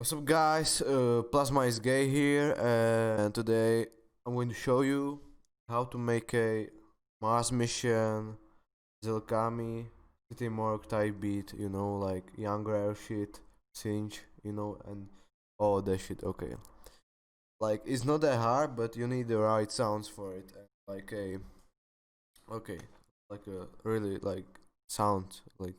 What's up guys, Plasma is Gay here, and today I'm going to show you how to make a Mars mission, Zillakami, city morgue type beat, you know, like younger shit, cinch, you know, and all that shit, okay. Like, it's not that hard, but you need the right sounds for it, and like a really, like, sound, like,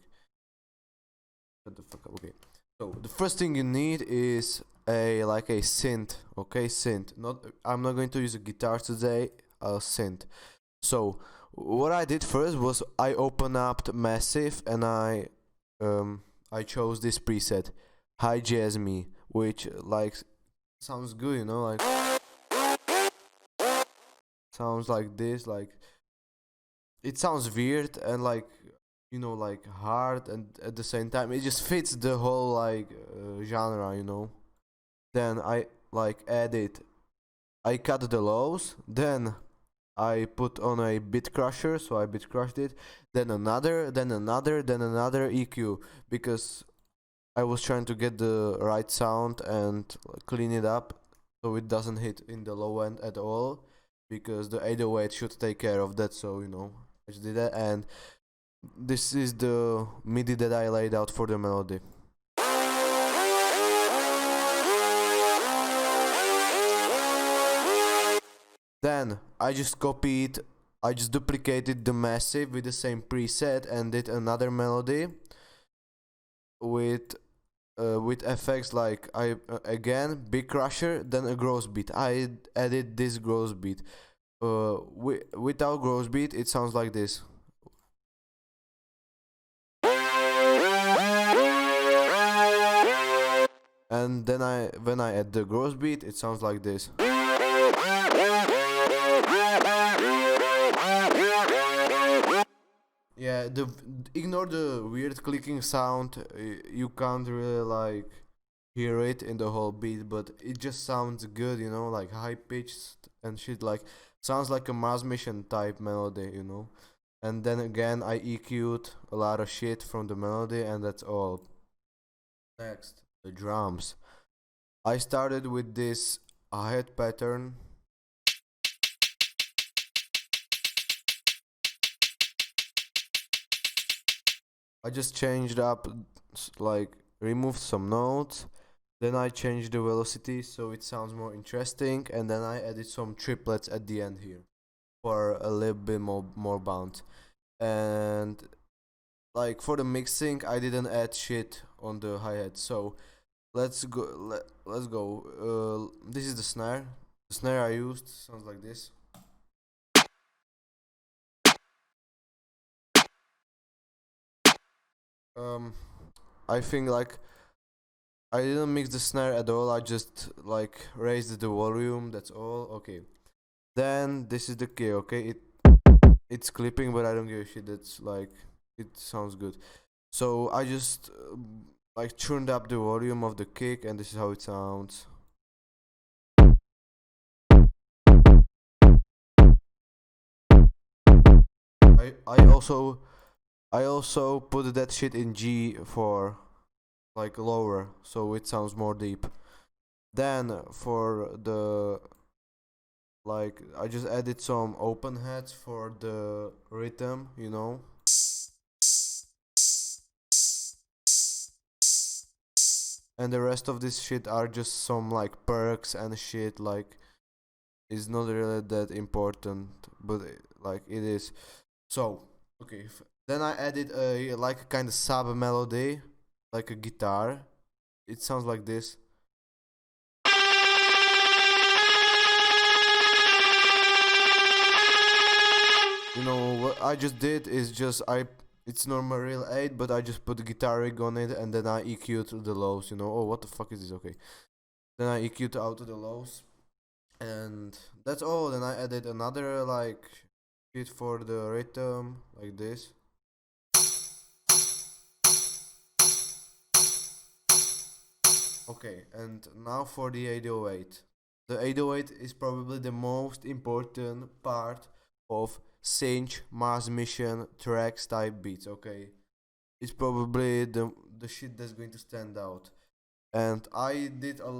shut the fuck up, okay. So the first thing you need is a synth, okay, synth. I'm not going to use a guitar today, a synth. So what I did first was I opened up the Massive and I chose this preset, HIKARI, which like sounds good, you know, like sounds like this, like it sounds weird and like, you know, like hard, and at the same time it just fits the whole like genre, you know. Then I cut the lows, then I put on a bit crusher, so I bit crushed it, then another EQ, because I was trying to get the right sound and clean it up so it doesn't hit in the low end at all, because the 808 should take care of that. So, you know, I just did that, and this is the MIDI that I laid out for the melody. Then I just duplicated the Massive with the same preset and did another melody with effects like again big crusher, then a gross beat. I added this gross beat. Without gross beat, it sounds like this. And then when I add the gross beat, it sounds like this. Yeah, ignore the weird clicking sound. You can't really like hear it in the whole beat, but it just sounds good, you know, like high pitched and shit. Like sounds like a Mars mission type melody, you know. And then again, I EQ'd a lot of shit from the melody, and that's all. Next, the drums. I started with this hi-hat pattern. I just changed up, like removed some notes, then I changed the velocity so it sounds more interesting, and then I added some triplets at the end here for a little bit more bounce. And like for the mixing, I didn't add shit on the hi-hat, so let's go. This is the snare. The snare I used sounds like this. I think like I didn't mix the snare at all. I just like raised the volume. That's all. Okay. Then this is the key. Okay, it's clipping, but I don't give a shit. That's like it sounds good. So I just like turned up the volume of the kick, and this is how it sounds. I also put that shit in G for like lower, so it sounds more deep. Then for the like I just added some open hats for the rhythm, you know. And the rest of this shit are just some like perks and shit, like it's not really that important, but like it is. So okay, then I added a like a kind of sub melody, like a guitar. It sounds like this. You know what I just did is just it's normal real 8, but I just put the guitar rig on it, and then I EQ'd the lows, you know. Oh, what the fuck is this? Okay. Then I EQ'd out to the lows, and that's all. Then I added another like shit for the rhythm, like this. Okay, and now for the 808. The 808 is probably the most important part of Cinch, Mars Mission, Thraxx type beats, okay? It's probably the shit that's going to stand out. and I did a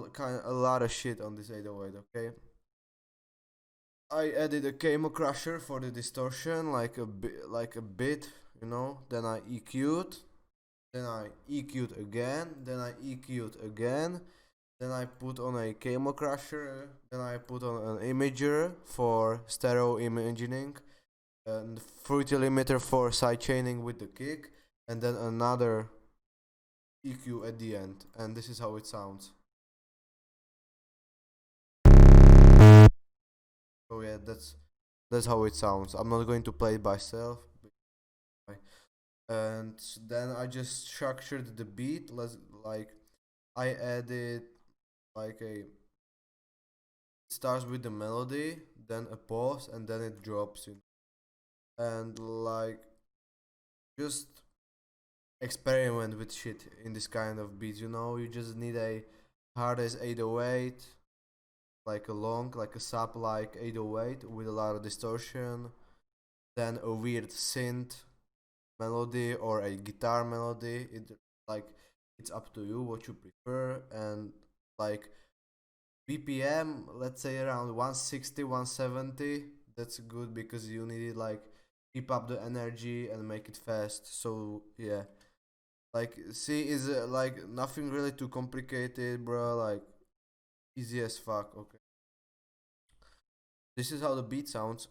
lot of shit on this 808. Okay, I added a camo crusher for the distortion, like a bit, you know. Then I EQ'd, then I EQ'd again, then I EQ'd again. Then I put on a camo crusher, then I put on an imager for stereo imaging, and fruity limiter for sidechaining with the kick, and then another EQ at the end. And this is how it sounds. So yeah, that's how it sounds. I'm not going to play it by itself. And then I just structured the beat. Like I added like a, it starts with the melody, then a pause, and then it drops in. And like just experiment with shit in this kind of beats, you know. You just need a hard as 808, like a long, like a sub like 808 with a lot of distortion, then a weird synth melody or a guitar melody. Like it's up to you what you prefer. And like BPM, let's say around 160, 170. That's good because you need it like keep up the energy and make it fast. So yeah, like C is like nothing really too complicated, bro. Like easy as fuck. Okay, this is how the beat sounds.